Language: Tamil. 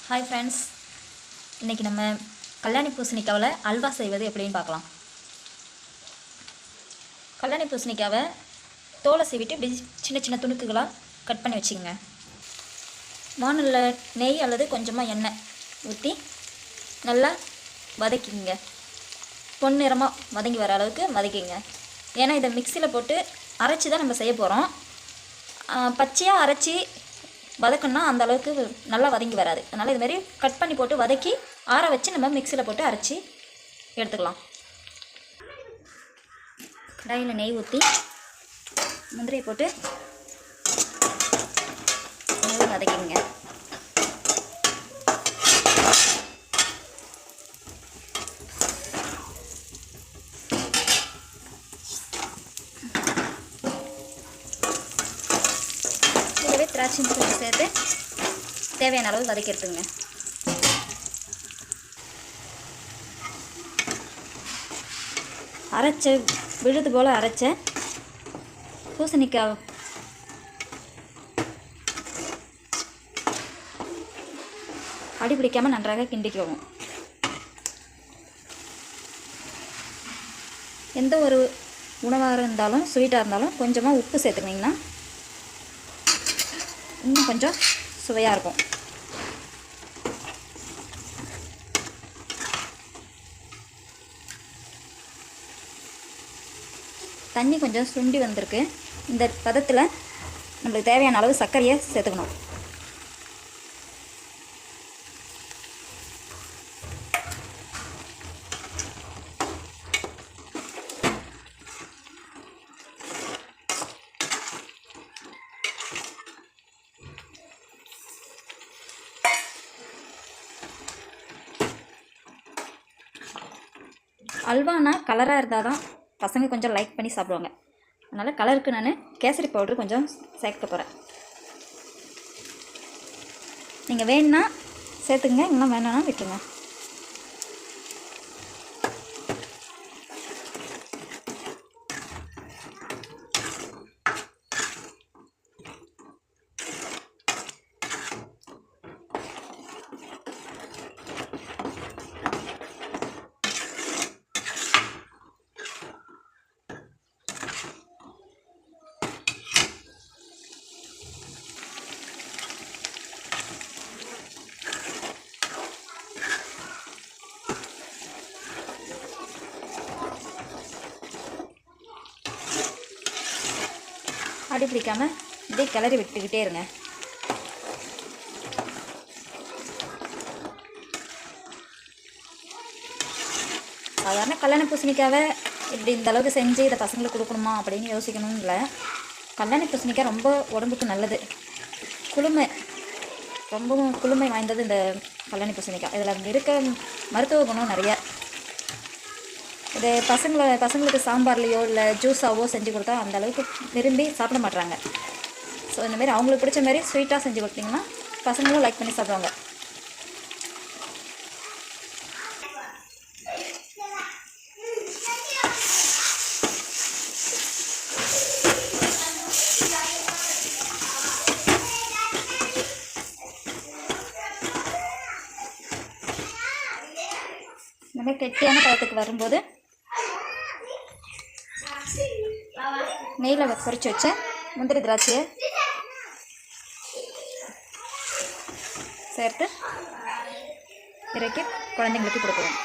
ஹாய் ஃப்ரெண்ட்ஸ், இன்றைக்கி நம்ம கல்யாணி பூசணிக்காவில் அல்வா செய்வது எப்படின்னு பார்க்கலாம். கல்யாணி பூசணிக்காவை தோலை சீவிட்டு இப்படி சின்ன சின்ன துணுக்குகளாக கட் பண்ணி வச்சுக்கோங்க. வானலில் நெய் அல்லது கொஞ்சமாக எண்ணெய் ஊற்றி நல்லா வதக்கிங்க. பொன்னிறமாக வதங்கி வர அளவுக்கு வதக்கிங்க. ஏன்னா இதை மிக்சியில் போட்டு அரைச்சி தான் நம்ம செய்ய போகிறோம். பச்சையாக அரைச்சி வதக்கணுன்னா அந்த அளவுக்கு நல்லா வதங்கி வராது. அதனால் இதுமாரி கட் பண்ணி போட்டு வதக்கி ஆற வச்சு நம்ம மிக்சியில் போட்டு அரைச்சி எடுத்துக்கலாம். கடாயில் நெய் ஊற்றி முந்திரியை போட்டு நல்லா வதக்கிங்க. இதுவே திராட்சை முந்திரி சேர்த்து தேவையான அளவு வதக்கி எடுத்துங்க. அரைச்ச விழுது போல் அரைச்ச பூசணிக்காய் அடி பிடிக்காமல் நன்றாக கிண்டிக்குவோம். எந்த ஒரு உணவாக இருந்தாலும் ஸ்வீட்டாக இருந்தாலும் கொஞ்சமாக உப்பு சேர்த்துக்கிட்டிங்கன்னா இன்னும் கொஞ்சம் சுவையாக இருக்கும். தண்ணி கொஞ்சம் சுண்டி வந்திருக்கு. இந்த பதத்தில் நம்மளுக்கு தேவையான அளவு சர்க்கரையை சேர்த்துக்கணும். அல்வானா கலராக இருந்தால் தான் பசங்க கொஞ்சம் லைக் பண்ணி சாப்பிடுவாங்க. அதனால் கலருக்கு நான் கேசரி பவுட்ரு கொஞ்சம் சேர்க்க போகிறேன். நீங்கள் வேணுன்னா சேர்த்துங்க, இன்னும் வேணும்னா விட்டுருங்க. அடி பிடிக்காமல் இப்படியே கிளறி விட்டுக்கிட்டே இருங்க. சாதாரண கல்யாண பூசணிக்காவை இப்படி இந்த அளவுக்கு செஞ்சு இதை பசங்களுக்கு கொடுக்கணுமா அப்படின்னு யோசிக்கணும் இல்லை. கல்யாண பூசணிக்காய் ரொம்ப உடம்புக்கு நல்லது. ரொம்பவும் குளுமை வாய்ந்தது இந்த கல்யாண பூசணிக்காய். இதில் இருக்க மருத்துவ குணம் நிறைய. இது பசங்களுக்கு சாம்பார்லேயோ இல்லை ஜூஸாவோ செஞ்சு கொடுத்தா அந்த அளவுக்கு விரும்பி சாப்பிட மாட்றாங்க. ஸோ இந்தமாரி அவங்களுக்கு பிடிச்ச மாதிரி ஸ்வீட்டாக செஞ்சு கொடுத்தீங்கன்னா பசங்களும் லைக் பண்ணி சாப்பிடுவாங்க. இந்தமாதிரி கெட்டியான பழத்துக்கு வரும்போது நெய்யில் பொரிச்சு வச்ச முந்திரி திராட்சையை சேர்த்து இறக்கி குழந்தைங்களுக்கு கொடுக்குறோம்.